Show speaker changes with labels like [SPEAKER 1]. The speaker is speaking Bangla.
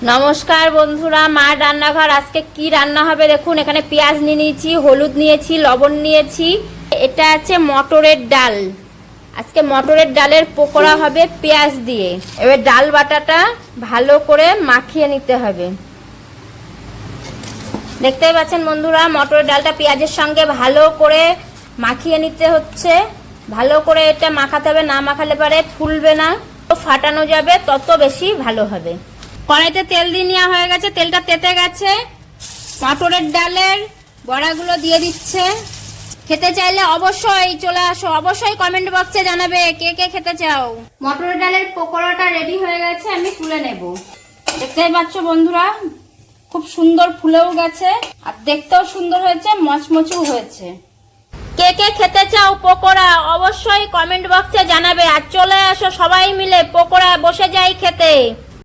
[SPEAKER 1] নমস্কার বন্ধুরা, মার রান্নাঘর। আজকে কি রান্না হবে দেখুন। এখানে পেঁয়াজ নিয়ে নিয়েছি, হলুদ নিয়েছি, লবণ নিয়েছি। এটা আছে মটরের ডাল। আজকে মটরের ডালের পকোড়া হবে পেঁয়াজ দিয়ে। এবার ডাল বাটাটা ভালো করে মাখিয়ে নিতে হবে। দেখতেই পাচ্ছেন বন্ধুরা, মটরের ডালটা পেঁয়াজের সঙ্গে ভালো করে মাখিয়ে নিতে হচ্ছে। ভালো করে এটা মাখাতে হবে, না মাখালে পারে ফুলবে না, ফাটানো যাবে তত বেশি ভালো হবে। কড়াইতে তেল দিয়ে নেওয়া হয়ে গেছে, তেলটা তেতে গেছে। মটরের ডালের বড়াগুলো দিয়ে দিচ্ছে। খেতে চাইলে অবশ্যই চলে আসো, অবশ্যই কমেন্ট বক্সে জানাবে কে কে খেতে চাও। মটরের ডালের পকোড়াটা রেডি হয়ে গেছে, আমি তুলে নেব। দেখতেই পাচ্ছ বন্ধুরা, খুব সুন্দর ফুলেও গেছে আর দেখতেও সুন্দর হয়েছে, মচমচু হয়েছে। কে কে খেতে চাও পকোড়া অবশ্যই কমেন্ট বক্সে জানাবে। আর চলে আসো সবাই মিলে পকোড়া বসে যাই খেতে।